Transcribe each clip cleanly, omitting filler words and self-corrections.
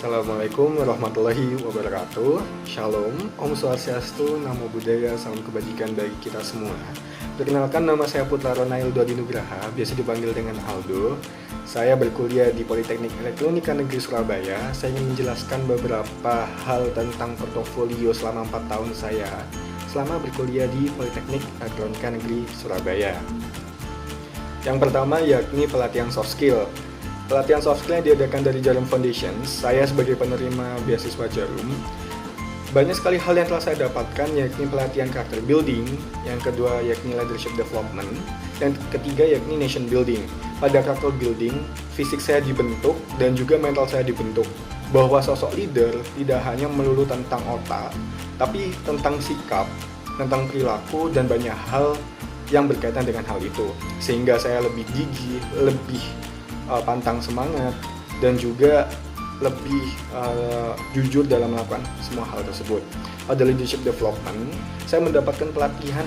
Assalamualaikum warahmatullahi wabarakatuh. Shalom, Om Swastiastu, Namo Buddhaya, salam kebajikan bagi kita semua. Perkenalkan, nama saya Putra Ronail Dodi Nugraha, biasa dipanggil dengan Aldo. Saya berkuliah di Politeknik Elektronika Negeri Surabaya. Saya ingin menjelaskan beberapa hal tentang portofolio selama 4 tahun saya selama berkuliah di Politeknik Elektronika Negeri Surabaya. Yang pertama yakni pelatihan soft skill. Pelatihan soft skill yang diadakan dari Jarum Foundation, saya sebagai penerima beasiswa Jarum, banyak sekali hal yang telah saya dapatkan, yakni pelatihan character building, yang kedua yakni leadership development, yang ketiga yakni nation building. Pada character building, fisik saya dibentuk dan juga mental saya dibentuk, bahwa sosok leader tidak hanya melulu tentang otak, tapi tentang sikap, tentang perilaku, dan banyak hal yang berkaitan dengan hal itu. Sehingga saya lebih gigih, lebih pantang semangat, dan juga lebih jujur dalam melakukan semua hal tersebut. Pada leadership development, saya mendapatkan pelatihan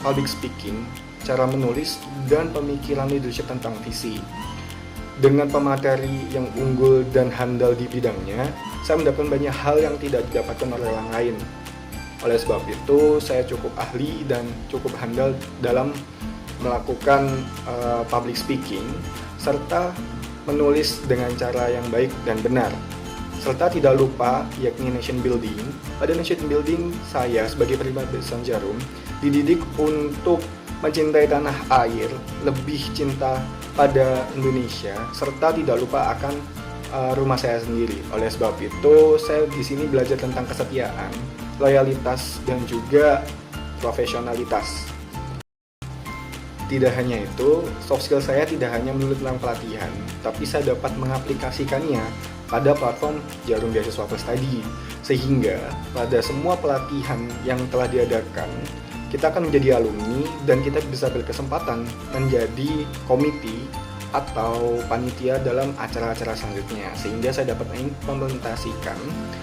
public speaking, cara menulis, dan pemikiran leadership tentang visi. Dengan pemateri yang unggul dan handal di bidangnya, saya mendapatkan banyak hal yang tidak didapatkan oleh orang lain. Oleh sebab itu, saya cukup ahli dan cukup handal dalam melakukan public speaking, serta menulis dengan cara yang baik dan benar. Serta tidak lupa yakni nation building. Pada nation building, saya sebagai penerima beasiswa Jarum dididik untuk mencintai tanah air, lebih cinta pada Indonesia, serta tidak lupa akan rumah saya sendiri. Oleh sebab itu, saya di sini belajar tentang kesetiaan, loyalitas, dan juga profesionalitas. Tidak hanya itu, soft skill saya tidak hanya melulu tentang pelatihan, tapi saya dapat mengaplikasikannya pada platform Jarum Beasiswa Plus tadi. Sehingga pada semua pelatihan yang telah diadakan, kita akan menjadi alumni dan kita bisa berkesempatan menjadi komite atau panitia dalam acara-acara selanjutnya. Sehingga saya dapat mengimplementasikan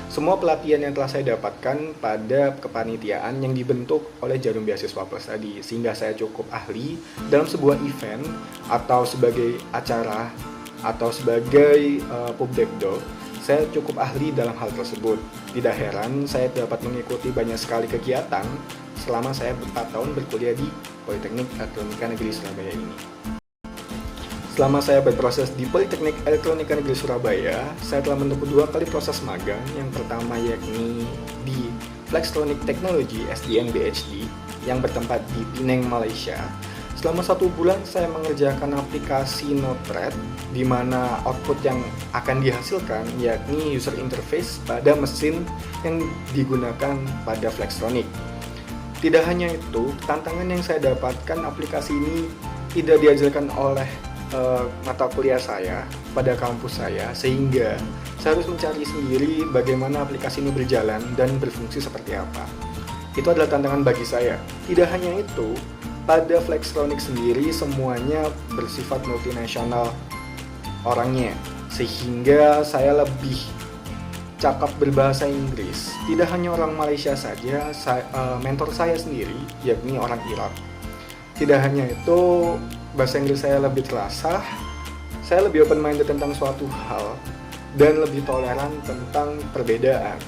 semua pelatihan yang telah saya dapatkan pada kepanitiaan yang dibentuk oleh Jarum Beasiswa Plus tadi. Sehingga saya cukup ahli dalam sebuah event atau sebagai acara atau sebagai pubdekdo. Saya cukup ahli dalam hal tersebut. Tidak heran saya dapat mengikuti banyak sekali kegiatan selama saya 4 tahun berkuliah di Politeknik Elektronika Negeri Surabaya ini. Selama saya berproses di Politeknik Elektronika Negeri Surabaya, saya telah menempuh 2 kali proses magang. Yang pertama yakni di Flextronic Technology SDN BHD yang bertempat di Penang, Malaysia. Selama 1 bulan saya mengerjakan aplikasi Node-RED, di mana output yang akan dihasilkan yakni user interface pada mesin yang digunakan pada Flextronic. Tidak hanya itu, tantangan yang saya dapatkan, aplikasi ini tidak diajarkan oleh mata kuliah saya pada kampus saya, sehingga saya harus mencari sendiri bagaimana aplikasi ini berjalan dan berfungsi seperti apa. Itu adalah tantangan bagi saya. Tidak hanya itu, pada Flextronic sendiri semuanya bersifat multinasional orangnya, sehingga saya lebih cakap berbahasa Inggris. Tidak hanya orang Malaysia saja, mentor saya sendiri yakni orang Irak. Tidak hanya itu, bahasa Inggris saya lebih terasa, saya lebih open-minded tentang suatu hal, dan lebih toleran tentang perbedaan.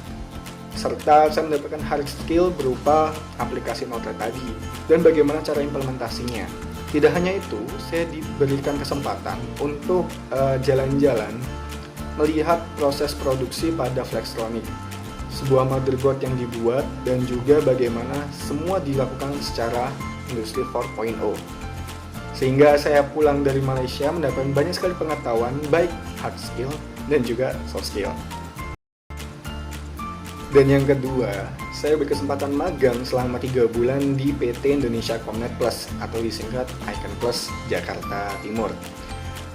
Serta saya mendapatkan hard skill berupa aplikasi Node-RED tadi, dan bagaimana cara implementasinya. Tidak hanya itu, saya diberikan kesempatan untuk jalan-jalan, melihat proses produksi pada Flextronic, sebuah motherboard yang dibuat, dan juga bagaimana semua dilakukan secara industri 4.0. Sehingga saya pulang dari Malaysia mendapatkan banyak sekali pengetahuan, baik hard skill dan juga soft skill. Dan yang kedua, saya berkesempatan magang selama 3 bulan di PT Indonesia Comnet Plus atau disingkat Icon Plus Jakarta Timur.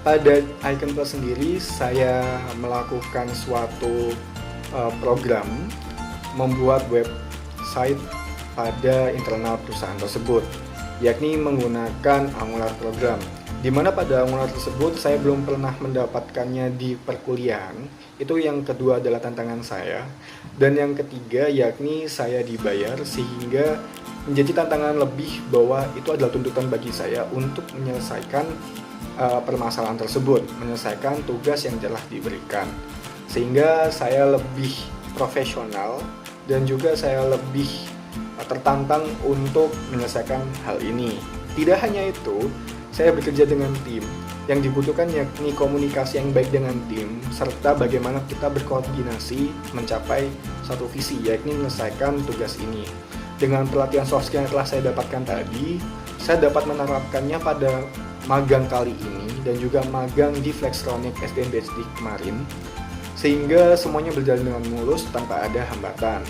Pada Icon Plus sendiri, saya melakukan suatu program membuat website pada internal perusahaan tersebut, yakni menggunakan Angular program, di mana pada Angular tersebut saya belum pernah mendapatkannya di perkuliahan. Itu yang kedua adalah tantangan saya. Dan yang ketiga yakni saya dibayar, sehingga menjadi tantangan lebih bahwa itu adalah tuntutan bagi saya untuk menyelesaikan permasalahan tersebut, menyelesaikan tugas yang telah diberikan. Sehingga saya lebih profesional dan juga saya lebih tertantang untuk menyelesaikan hal ini. Tidak hanya itu, saya bekerja dengan tim. Yang dibutuhkan yakni komunikasi yang baik dengan tim, serta bagaimana kita berkoordinasi mencapai satu visi, yakni menyelesaikan tugas ini. Dengan pelatihan soft skill yang telah saya dapatkan tadi, saya dapat menerapkannya pada magang kali ini dan juga magang di Flextronic SDN-PhD kemarin, sehingga semuanya berjalan dengan mulus tanpa ada hambatan.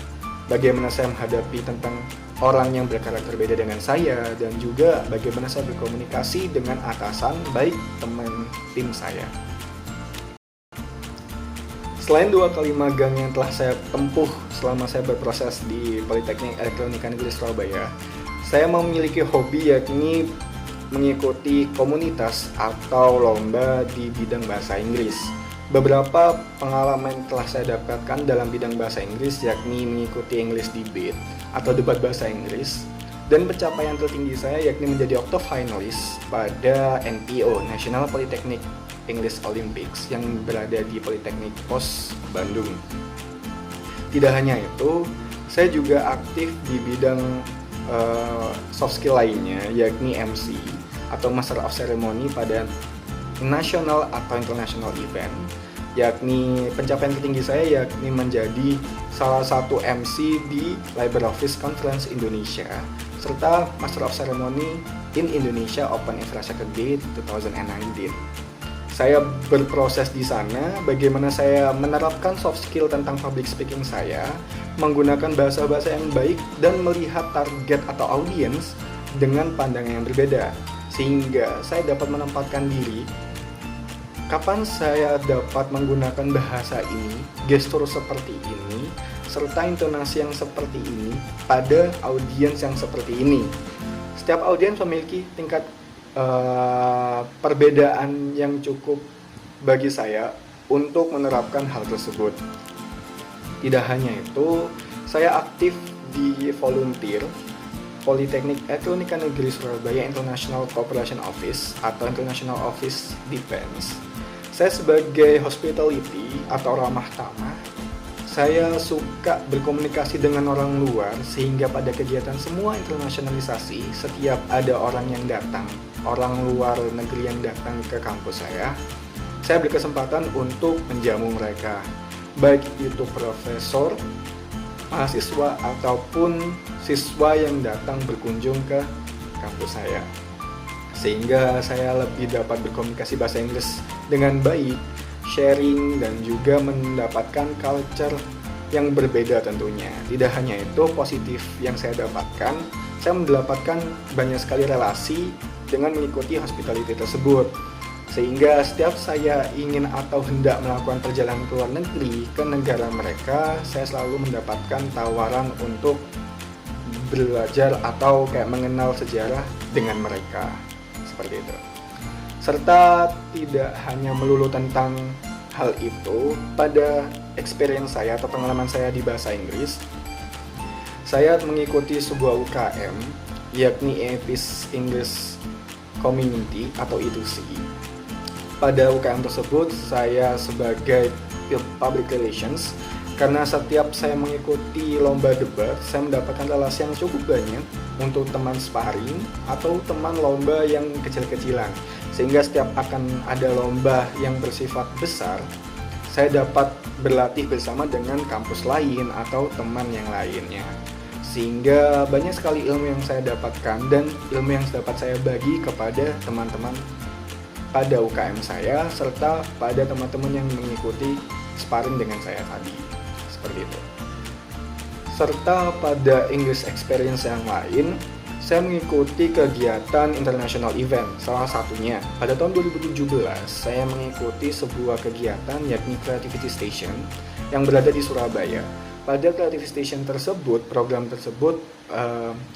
Bagaimana saya menghadapi tentang orang yang berkarakter berbeda dengan saya, dan juga bagaimana saya berkomunikasi dengan atasan, baik teman tim saya. Selain 2 kali magang yang telah saya tempuh selama saya berproses di Politeknik Elektronika Negeri Surabaya, saya memiliki hobi yakni mengikuti komunitas atau lomba di bidang bahasa Inggris. Beberapa pengalaman yang telah saya dapatkan dalam bidang bahasa Inggris yakni mengikuti English Debate atau debat bahasa Inggris, dan pencapaian tertinggi saya yakni menjadi octo finalist pada NPO National Polytechnic English Olympics yang berada di Politeknik POS Bandung. Tidak hanya itu, saya juga aktif di bidang soft skill lainnya yakni MC atau Master of Ceremony pada national atau international event, yakni pencapaian tertinggi saya yakni menjadi salah satu MC di LibreOffice Conference Indonesia serta Master of Ceremony in Indonesia Open Infrastructure Day 2019. Saya berproses di sana bagaimana saya menerapkan soft skill tentang public speaking saya, menggunakan bahasa-bahasa yang baik dan melihat target atau audiens dengan pandangan yang berbeda, sehingga saya dapat menempatkan diri kapan saya dapat menggunakan bahasa ini, gestur seperti ini, serta intonasi yang seperti ini pada audiens yang seperti ini. Setiap audiens memiliki tingkat perbedaan yang cukup bagi saya untuk menerapkan hal tersebut. Tidak hanya itu, saya aktif di volunteer Politeknik Elektronika Negeri Surabaya International Cooperation Office atau International Office Defense. Saya sebagai hospitality atau ramah tamah, saya suka berkomunikasi dengan orang luar sehingga pada kegiatan semua internasionalisasi, setiap ada orang yang datang, orang luar negeri yang datang ke kampus saya berkesempatan untuk menjamu mereka, baik itu profesor, mahasiswa ataupun siswa yang datang berkunjung ke kampus saya. Sehingga saya lebih dapat berkomunikasi bahasa Inggris dengan baik, sharing, dan juga mendapatkan culture yang berbeda tentunya. Tidak hanya itu, positif yang saya dapatkan, saya mendapatkan banyak sekali relasi dengan mengikuti hospitality tersebut. Sehingga setiap saya ingin atau hendak melakukan perjalanan ke luar negeri, ke negara mereka, saya selalu mendapatkan tawaran untuk belajar atau kayak mengenal sejarah dengan mereka. Seperti itu. Serta tidak hanya melulu tentang hal itu, pada experience saya atau pengalaman saya di bahasa Inggris, saya mengikuti sebuah UKM yakni EPIS English Community atau I2C. Pada UKM tersebut saya sebagai Public Relations, karena setiap saya mengikuti lomba debat, saya mendapatkan relasi yang cukup banyak untuk teman sparring atau teman lomba yang kecil-kecilan. Sehingga setiap akan ada lomba yang bersifat besar, saya dapat berlatih bersama dengan kampus lain atau teman yang lainnya. Sehingga banyak sekali ilmu yang saya dapatkan dan ilmu yang dapat saya bagi kepada teman-teman pada UKM saya serta pada teman-teman yang mengikuti sparring dengan saya tadi. Seperti itu. Serta pada English experience yang lain, saya mengikuti kegiatan international event. Salah satunya pada tahun 2017 saya mengikuti sebuah kegiatan yakni Creativity Station yang berada di Surabaya. Pada Creativity Station tersebut, program tersebut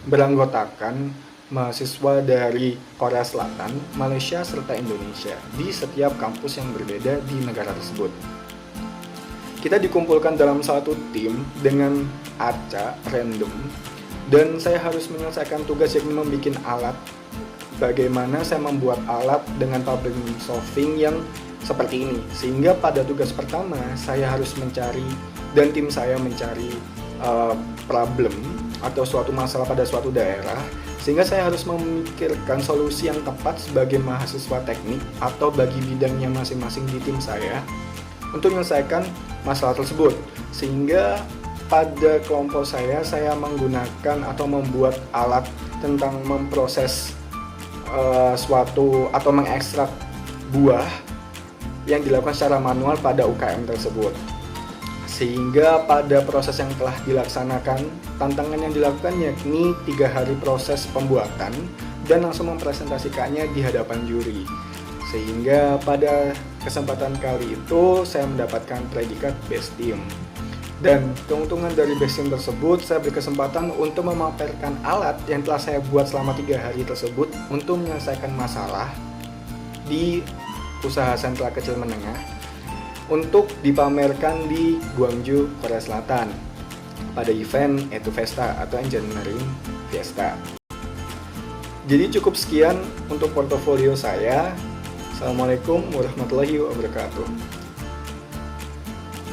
beranggotakan mahasiswa dari Korea Selatan, Malaysia serta Indonesia di setiap kampus yang berbeda di negara tersebut. Kita dikumpulkan dalam satu tim dengan acak random, dan saya harus menyelesaikan tugas yakni membuat alat. Bagaimana saya membuat alat dengan problem solving yang seperti ini. Sehingga pada tugas pertama saya harus mencari dan tim saya mencari problem atau suatu masalah pada suatu daerah, sehingga saya harus memikirkan solusi yang tepat sebagai mahasiswa teknik atau bagi bidangnya masing-masing di tim saya untuk menyelesaikan masalah tersebut. Sehingga pada kelompok saya menggunakan atau membuat alat tentang memproses suatu atau mengekstrak buah yang dilakukan secara manual pada UKM tersebut. Sehingga pada proses yang telah dilaksanakan, tantangan yang dilakukan yakni 3 hari proses pembuatan dan langsung mempresentasikannya di hadapan juri. Sehingga pada kesempatan kali itu saya mendapatkan predikat Best Team. Dan keuntungan dari Best Team tersebut, saya berkesempatan untuk memamerkan alat yang telah saya buat selama 3 hari tersebut untuk menyelesaikan masalah di usaha sentra kecil menengah untuk dipamerkan di Gwangju, Korea Selatan pada event EduFesta atau Engineering Fiesta. Jadi cukup sekian untuk portofolio saya. Assalamualaikum warahmatullahi wabarakatuh.